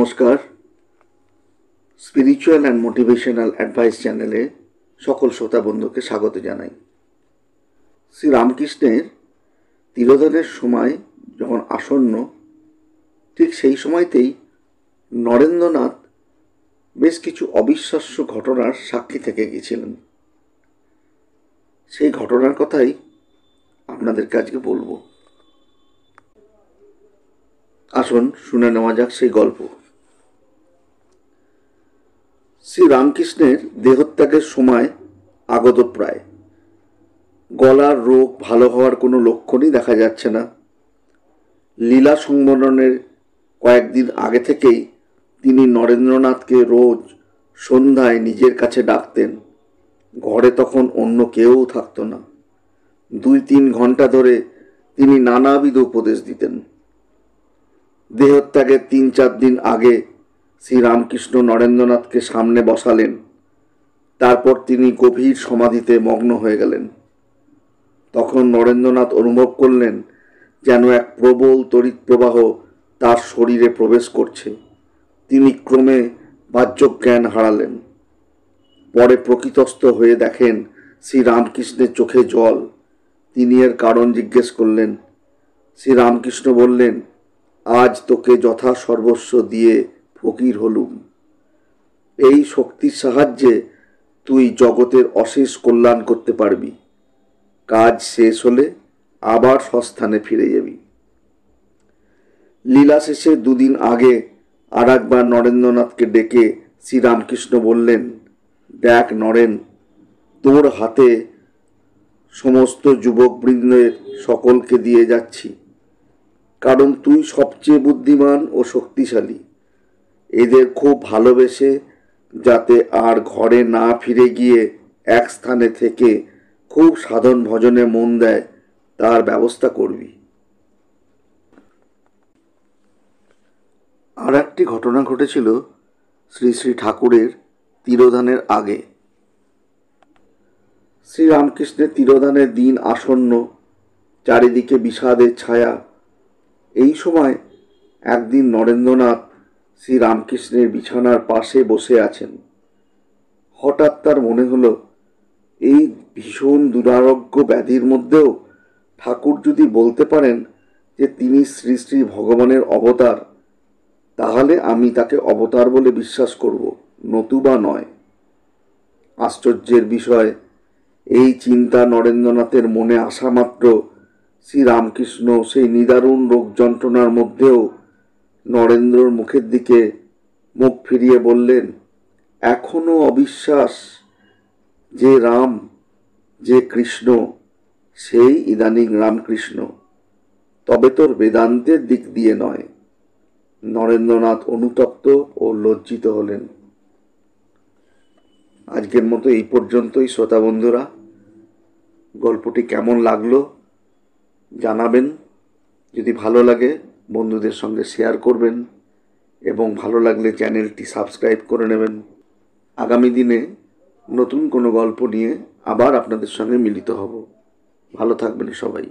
নমস্কার। Spiritual and motivational advice চ্যানেলে সকল শ্রোতা বন্ধুকে স্বাগত জানাই। শ্রী রামকৃষ্ণের তিরোধানের সময় যখন আসন্ন, ঠিক সেই সময়তেই নরেন্দ্রনাথ বেশ কিছু অবিশ্বাস্য ঘটনার সাক্ষী থেকে গিয়েছিলেন। সেই ঘটনার কথাই আপনাদেরকে আজকে বলবো। আসুন শুনে নেওয়া যাক সেই গল্প। শ্রী রামকৃষ্ণের দেহত্যাগের সময় আগত প্রায়। গলার রোগ ভালো হওয়ার কোনো লক্ষণই দেখা যাচ্ছে না। লীলা সংবরণের কয়েকদিন আগে থেকেই তিনি নরেন্দ্রনাথকে রোজ সন্ধ্যায় নিজের কাছে ডাকতেন। ঘরে তখন অন্য কেউ থাকতো না। 2-3 ঘন্টা ধরে তিনি নানাবিধ উপদেশ দিতেন। দেহত্যাগের 3-4 দিন আগে শ্রী রামকৃষ্ণ নরেন্দ্রনাথকে সামনে বসালেন। তারপর তিনি গভীর সমাধিতে মগ্ন হয়ে গেলেন। তখন নরেন্দ্রনাথ অনুভব করলেন যেন এক প্রবল তড়িৎ প্রবাহ তার শরীরে প্রবেশ করছে। তিনি ক্রমে বাহ্যজ্ঞান হারালেন। পরে প্রকৃতস্থ হয়ে দেখেন শ্রী রামকৃষ্ণের চোখে জল। তিনি এর কারণ জিজ্ঞেস করলেন। শ্রী রামকৃষ্ণ বললেন, আজ তোকে যথা সর্বস্ব দিয়ে ফকির হলুম। এই শক্তির সাহায্যে তুই জগতের অশেষ কল্যাণ করতে পারবি। কাজ শেষ হলে আবার স্বস্থানে ফিরে যাবি। লীলা শেষে 2 দিন আগে আর একবার নরেন্দ্রনাথকে ডেকে শ্রীরামকৃষ্ণ বললেন, দেখ নরেন, তোর হাতে সমস্ত যুবকবৃন্দের সকলকে দিয়ে যাচ্ছি, কারণ তুই সবচেয়ে বুদ্ধিমান ও শক্তিশালী। এদের খুব ভালোবেসে যাতে আর ঘরে না ফিরে গিয়ে এক স্থানে থেকে খুব সাধন ভজনে মন দেয়, তার ব্যবস্থা করবি। আর একটি ঘটনা ঘটেছিল শ্রী শ্রী ঠাকুরের তিরোধানের আগে। শ্রী রামকৃষ্ণের তিরোধানের দিন আসন্ন, চারিদিকে বিষাদের ছায়া। এই সময় একদিন নরেন্দ্রনাথ শ্রী রামকৃষ্ণের বিছানার পাশে বসে আছেন। হঠাৎ তার মনে হলো, এই ভীষণ দুরারোগ্য ব্যাধির মধ্যেও ঠাকুর যদি বলতে পারেন যে তিনি শ্রী শ্রী ভগবানের অবতার, তাহলে আমি তাকে অবতার বলে বিশ্বাস করব, নতুবা নয়। আশ্চর্যের বিষয়, এই চিন্তা নরেন্দ্রনাথের মনে আসা মাত্র শ্রী রামকৃষ্ণ সেই নিদারুণ রোগ যন্ত্রণার মধ্যেও নরেন্দ্রর মুখের দিকে মুখ ফিরিয়ে বললেন, এখনো অবিশ্বাস যে রাম, যে কৃষ্ণ, সেই ইদানিং রামকৃষ্ণ, তবে তোর বেদান্তের দিক দিয়ে নয়। নরেন্দ্রনাথ অনুতপ্ত ও লজ্জিত হলেন। আজকের মতো এই পর্যন্তই শ্রোতা বন্ধুরা। গল্পটি কেমন লাগলো জানাবেন। যদি ভালো লাগে বন্ধুদের সঙ্গে শেয়ার করবেন এবং ভালো লাগলে চ্যানেলটি সাবস্ক্রাইব করে নেবেন। আগামী দিনে নতুন কোনো গল্প নিয়ে আবার আপনাদের সঙ্গে মিলিত হব। ভালো থাকবেন সবাই।